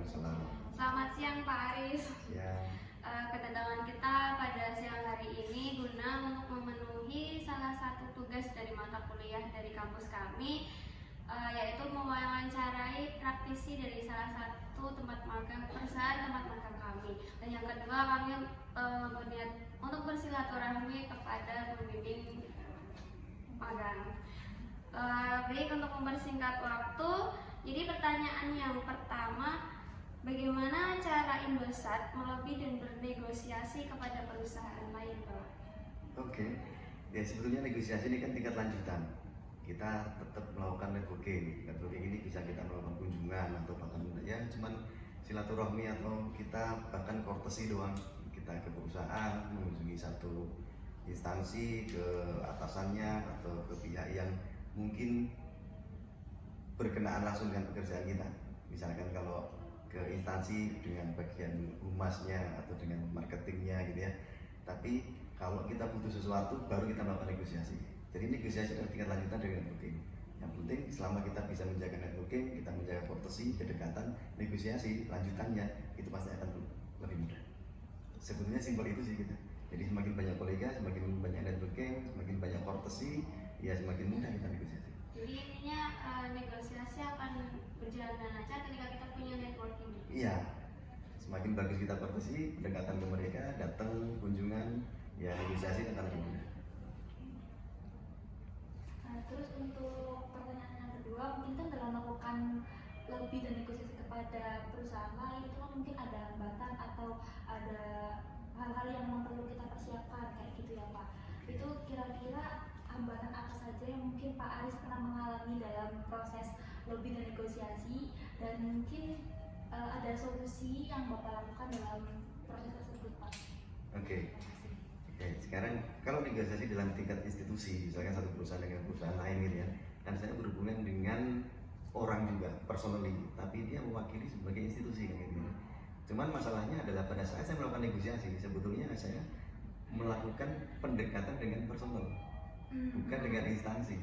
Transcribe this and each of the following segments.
Waalaikumsalam. Selamat siang Pak Aris. Ya. Kedatangan kita pada siang hari ini guna untuk memenuhi salah satu tugas dari mata kuliah dari kampus kami, yaitu mewawancarai praktisi dari salah satu perusahaan tempat magang kami. Dan yang kedua, kami berniat untuk bersilaturahmi kepada pembimbing magang. Baik, untuk mempersingkat waktu, jadi pertanyaan yang pertama, bagaimana cara Indosat melobi dan bernegosiasi kepada perusahaan lain, Pak? Oke. Ya, sebetulnya negosiasi ini kan tingkat lanjutan. Kita tetap melakukan networking. Networking ini bisa kita melakukan kunjungan atau bahkan ya cuman silaturahmi atau kita bahkan courtesy doang. Kita ke perusahaan mengunjungi satu instansi, ke atasannya atau ke pihak yang mungkin berkenaan langsung dengan pekerjaan kita. Misalkan kalau ke instansi dengan bagian humasnya atau dengan marketingnya gitu ya. Tapi kalau kita butuh sesuatu baru kita melakukan negosiasi. Jadi negosiasi adalah tingkat lanjutan dari networking. Yang penting selama kita bisa menjaga networking, kita menjaga courtesy, kedekatan, negosiasi lanjutannya itu pasti akan lebih mudah. Sebetulnya simpel itu sih kita. Jadi semakin banyak kolega, semakin banyak networking, semakin banyak courtesy, ya semakin mudah kita negosiasi. Jadi intinya negosiasi akan berjalan dengan lancar ketika kita punya networking. Iya, semakin bagus kita courtesy, pendekatan ke mereka, datang, kunjungan, ya negosiasi akan lebih mudah. Terus untuk pertanyaan yang kedua, mungkin kan dalam melakukan lobby dan negosiasi kepada perusahaan lain itu kan mungkin ada hambatan atau ada hal-hal yang memang perlu kita persiapkan kayak gitu ya Pak. Itu kira-kira hambatan apa saja yang mungkin Pak Aris pernah mengalami dalam proses lobby dan negosiasi, dan mungkin ada solusi yang Bapak lakukan dalam proses tersebut Pak? Oke, sekarang kalau negosiasi dalam tingkat institusi, misalkan satu perusahaan dengan perusahaan lain gitu ya, kan saya berhubungan dengan orang juga personally, tapi dia mewakili sebagai institusi kan gitu. Cuman masalahnya adalah pada saat saya melakukan negosiasi, sebetulnya saya melakukan pendekatan dengan personal, bukan dengan instansi.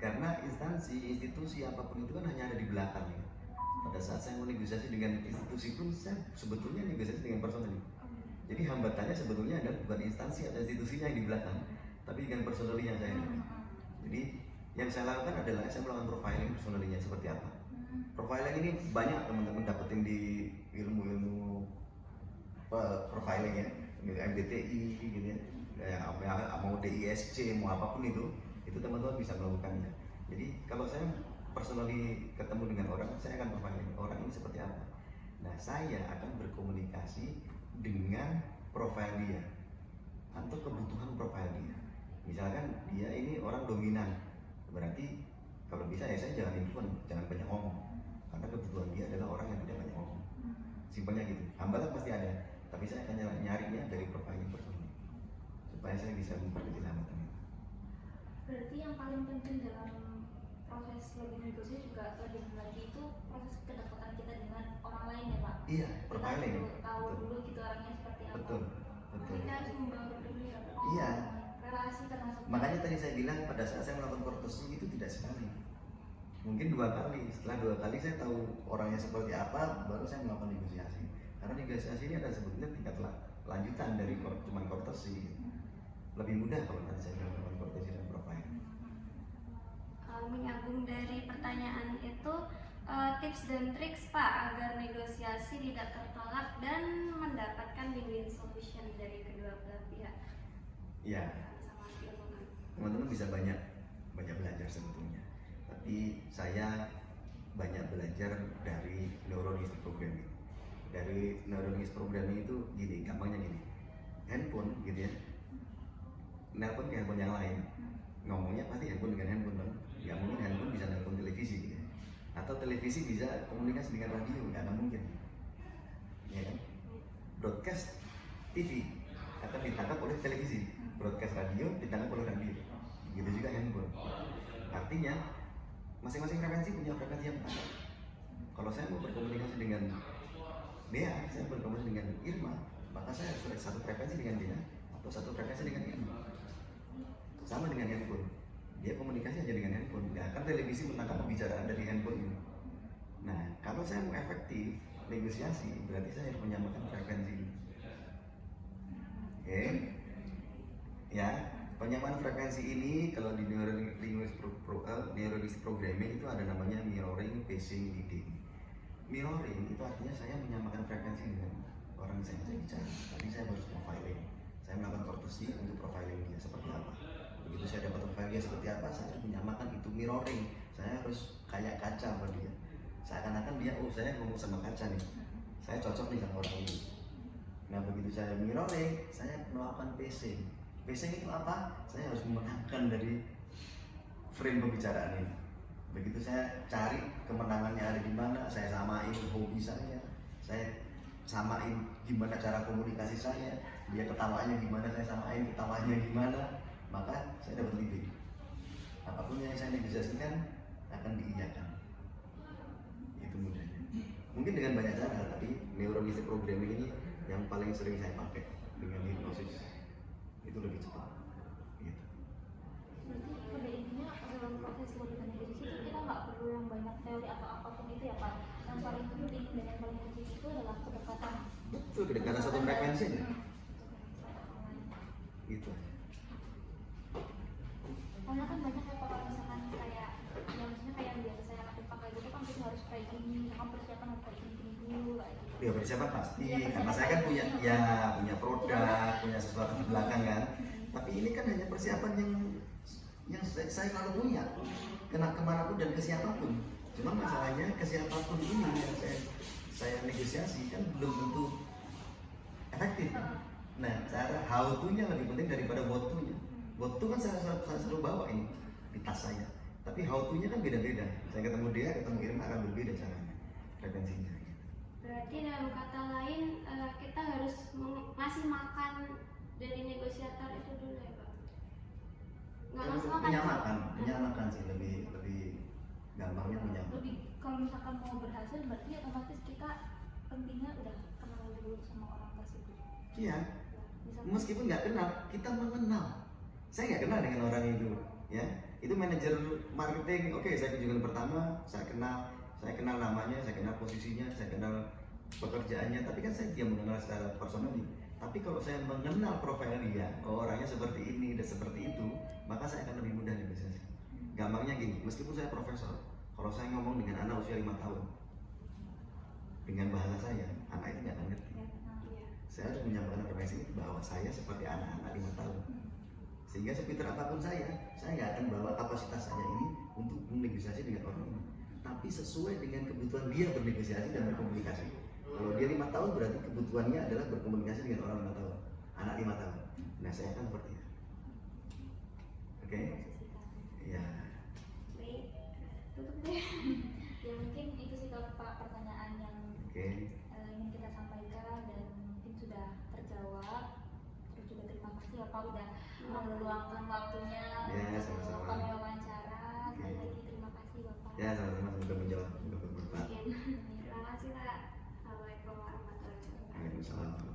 Karena instansi, institusi apapun itu kan hanya ada di belakang ya. Pada saat saya mau negosiasi dengan institusi pun saya sebetulnya negosiasi dengan personal. Jadi hambatannya sebetulnya adalah bukan instansi atau institusinya yang di belakang, tapi dengan personalnya saya. Jadi yang saya lakukan adalah saya melakukan profiling personalnya seperti apa. Profiling ini banyak teman-teman dapetin di ilmu-ilmu profiling ya, MBTI gitu ya, mau DISC, mau apapun itu teman-teman bisa melakukannya. Jadi kalau saya personally ketemu dengan orang, saya akan profiling orang ini seperti apa. Nah, saya akan berkomunikasi dengan profil dia atau kebutuhan profil dia. Misalkan dia ini orang dominan, berarti kalau bisa ya saya jangan influence, jangan banyak ngomong, karena kebutuhan dia adalah orang yang tidak banyak ngomong. Simpelnya gitu. Hambatan pasti ada, tapi saya akan nyarinya dari profil yang personal supaya saya bisa memperkecil hambatan itu. Berarti yang paling penting dalam proses lobby negosiasi juga lagi itu proses kedekatan kita dengan orang lain ya Pak. Iya, profiling. Kita tahu dulu gitu orangnya seperti apa. Betul. Kita harus membangun dulu ya, Pak. Iya. Relasi termasuk. Makanya tadi saya bilang pada saat saya melakukan courtesy itu tidak sekali, mungkin 2 kali. Setelah 2 kali saya tahu orangnya seperti apa, baru saya melakukan negosiasi. Karena negosiasi ini ada sebetulnya tingkat lanjutan dari cuman courtesy. Lebih mudah kalau nanti saya melakukan courtesy dan profile. Menyambung dari pertanyaan itu, tips dan triks Pak agar negosiasi tidak tertolak dan mendapatkan win-win solution dari kedua belah pihak. Ya, Sama-sama teman-teman bisa banyak belajar sebetulnya. Tapi saya banyak belajar dari neurolinguistic programming. Dari neurolinguistic programming itu gini, gampangnya gini. Handphone gitu ya, nelpon ke handphone yang lain, ngomongnya pasti handphone dengan handphone dong. Nggak mungkin handphone bisa nelpon televisi gitu ya. Atau televisi bisa komunikasi dengan radio, nggak mungkin ya kan? Broadcast TV akan ditangkap oleh televisi, broadcast radio ditangkap oleh radio, gitu juga handphone. Artinya masing-masing frekuensi punya frekuensi yang sama. Kalau saya mau berkomunikasi dengan Dea, saya berkomunikasi dengan Irma, maka saya harus satu frekuensi dengan Dea atau satu frekuensi dengan Irma. Sama dengan handphone, dia komunikasi aja dengan handphone, nggak akan televisi menangkap pembicaraan dari handphone ini. Nah, kalau saya mau efektif, negosiasi, berarti saya harus menyamakan frekuensi. Oke, ya, penyamaan frekuensi ini kalau di neurolinguistic programming itu ada namanya mirroring, pacing, leading. Mirroring itu artinya saya menyamakan frekuensi dengan orang yang saya bicara. Tadi saya harus profiling, saya melakukan courtesy untuk profiling dia seperti apa. Begitu saya dapat profile dia seperti apa, saya harus menyamakan itu mirroring. Saya harus kayak kaca buat dia. Seakan-akan dia, oh saya ngomong sama kaca nih, saya cocok nih sama orang ini. Nah begitu saya mirroring, saya melakukan pacing. Pacing itu apa? Saya harus memenangkan dari frame pembicaraan ini. Begitu saya cari kemenangannya ada di mana, saya samain hobi saya samain gimana cara komunikasi saya, dia ketawanya gimana, saya samain ketawanya gimana, maka saya dapat leading. Apapun yang saya negosiasikan akan diiyakan. Itu mudahnya. Mungkin dengan banyak cara, tapi neurolinguistic programming ini yang paling sering saya pakai dengan hipnosis. Itu lebih cepat. Gitu. Berarti pada intinya dalam proses lobby dan negosiasi itu kita nggak perlu yang banyak teori atau apapun itu ya Pak. Yang paling penting dan yang paling penting itu adalah kedekatan. Betul, kedekatan satu frekuensi aja. Gitu. Karena kan banyak ya Pak, kalau misalkan kayak ya maksudnya kayak yang biasa saya pakai gitu kan kita harus kayak gini, kan persiapan harus kayak gini dulu kayak gitu. Ya persiapan pasti, Ya, karena saya kan punya produk, punya sesuatu di belakang kan. Tapi ini kan hanya persiapan yang saya selalu punya, kemanapun dan ke siapapun. Cuma masalahnya ke siapapun ini yang saya negosiasi kan belum tentu efektif. Nah, cara how to-nya lebih penting daripada what to-nya. What to kan saya selalu bawa ini di tas saya. Tapi how to-nya kan beda-beda. Saya ketemu dia, ketemu Irma akan berbeda caranya, frekuensinya. Berarti dalam kata lain kita harus ngasih makan dari negosiator itu dulu ya Pak? Nggak ngasih makan? Menyamakan sih lebih gampangnya menyamakan. Lebih kalau misalkan mau berhasil berarti otomatis kita pentingnya udah kenal dulu sama orang tersebut. Iya. Misalkan, Meskipun nggak kenal, kita mengenal. Saya nggak kenal dengan orang itu, ya. Itu manajer marketing. Oke, saya kunjungan pertama, saya kenal namanya, saya kenal posisinya, saya kenal pekerjaannya. Tapi kan saya dia mengenal secara personal. Tapi kalau saya mengenal profil dia, oh, orangnya seperti ini dan seperti itu, maka saya akan lebih mudah negosiasi. Gampangnya gini, meskipun saya profesor, kalau saya ngomong dengan anak usia 5 tahun, dengan bahasa saya, anak itu nggak akan ngerti. Saya harus menyampaikan frekuensi bahwa saya seperti anak-anak 5 tahun. Sehingga sepintar apapun saya nggak akan bawa kapasitas saya ini untuk menegosiasi dengan orang ini. Tapi sesuai dengan kebutuhan dia bernegosiasi dan berkomunikasi. Kalau dia 5 tahun berarti kebutuhannya adalah berkomunikasi dengan orang 5 tahun, anak 5 tahun. Nah saya akan seperti itu. Oke? Ya. Baik, tutup deh. ya mungkin itu sih kalau Pak pertanyaan yang Oke. ingin kita sampaikan dan mungkin sudah terjawab. Terus juga terima kasih Bapak udah meluangkan waktunya Ya, untuk sama-sama. kami wawancara. Oke. Sekali lagi terima kasih Bapak. Ya sama-sama, semoga menjawab, semoga bermanfaat. Terima kasih Pak. Assalamualaikum warahmatullahi wabarakatuh. Waalaikumsalam.